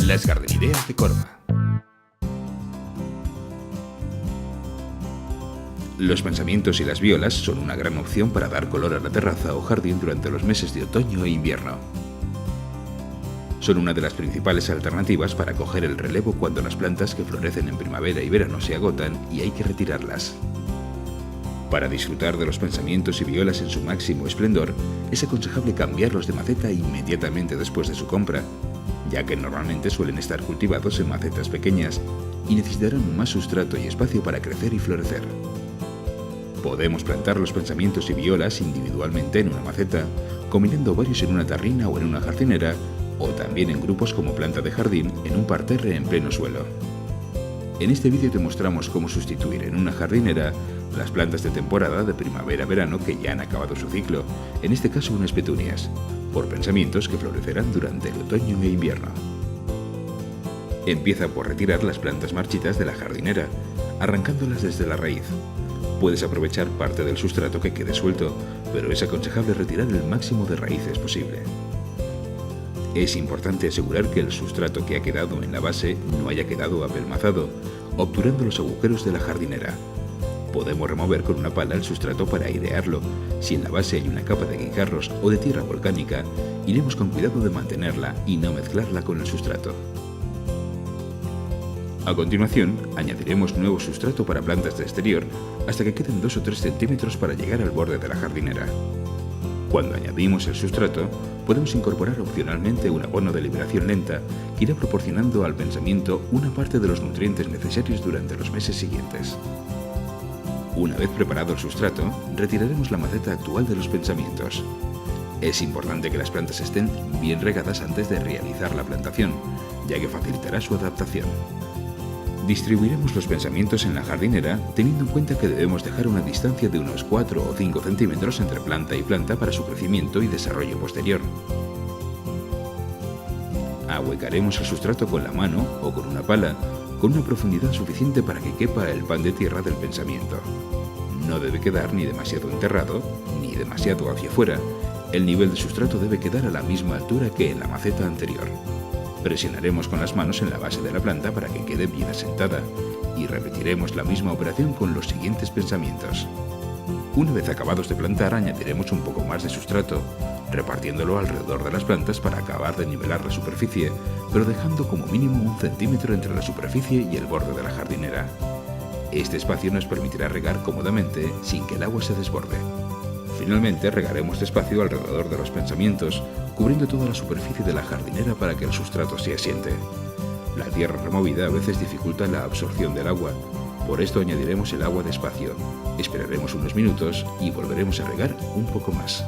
Las jardinerías de Corma. Los pensamientos y las violas son una gran opción para dar color a la terraza o jardín durante los meses de otoño e invierno. Son una de las principales alternativas para coger el relevo cuando las plantas que florecen en primavera y verano se agotan y hay que retirarlas. Para disfrutar de los pensamientos y violas en su máximo esplendor, es aconsejable cambiarlos de maceta inmediatamente después de su compra, ya que normalmente suelen estar cultivados en macetas pequeñas y necesitarán más sustrato y espacio para crecer y florecer. Podemos plantar los pensamientos y violas individualmente en una maceta, combinando varios en una tarrina o en una jardinera, o también en grupos como planta de jardín en un parterre en pleno suelo. En este vídeo te mostramos cómo sustituir en una jardinera las plantas de temporada de primavera-verano que ya han acabado su ciclo, en este caso unas petunias, por pensamientos que florecerán durante el otoño e invierno. Empieza por retirar las plantas marchitas de la jardinera, arrancándolas desde la raíz. Puedes aprovechar parte del sustrato que quede suelto, pero es aconsejable retirar el máximo de raíces posible. Es importante asegurar que el sustrato que ha quedado en la base no haya quedado apelmazado, obturando los agujeros de la jardinera. Podemos remover con una pala el sustrato para airearlo. Si en la base hay una capa de guijarros o de tierra volcánica, iremos con cuidado de mantenerla y no mezclarla con el sustrato. A continuación, añadiremos nuevo sustrato para plantas de exterior hasta que queden 2 o 3 centímetros para llegar al borde de la jardinera. Cuando añadimos el sustrato, podemos incorporar opcionalmente un abono de liberación lenta que irá proporcionando al pensamiento una parte de los nutrientes necesarios durante los meses siguientes. Una vez preparado el sustrato, retiraremos la maceta actual de los pensamientos. Es importante que las plantas estén bien regadas antes de realizar la plantación, ya que facilitará su adaptación. Distribuiremos los pensamientos en la jardinera teniendo en cuenta que debemos dejar una distancia de unos 4 o 5 centímetros entre planta y planta para su crecimiento y desarrollo posterior. Ahuecaremos el sustrato con la mano o con una pala, con una profundidad suficiente para que quepa el pan de tierra del pensamiento. No debe quedar ni demasiado enterrado, ni demasiado hacia afuera. El nivel de sustrato debe quedar a la misma altura que en la maceta anterior. Presionaremos con las manos en la base de la planta para que quede bien asentada y repetiremos la misma operación con los siguientes pensamientos. Una vez acabados de plantar, añadiremos un poco más de sustrato, repartiéndolo alrededor de las plantas para acabar de nivelar la superficie, pero dejando como mínimo 1 centímetro entre la superficie y el borde de la jardinera. Este espacio nos permitirá regar cómodamente sin que el agua se desborde. Finalmente, regaremos despacio alrededor de los pensamientos, cubriendo toda la superficie de la jardinera para que el sustrato se asiente. La tierra removida a veces dificulta la absorción del agua, por esto añadiremos el agua despacio, esperaremos unos minutos y volveremos a regar un poco más.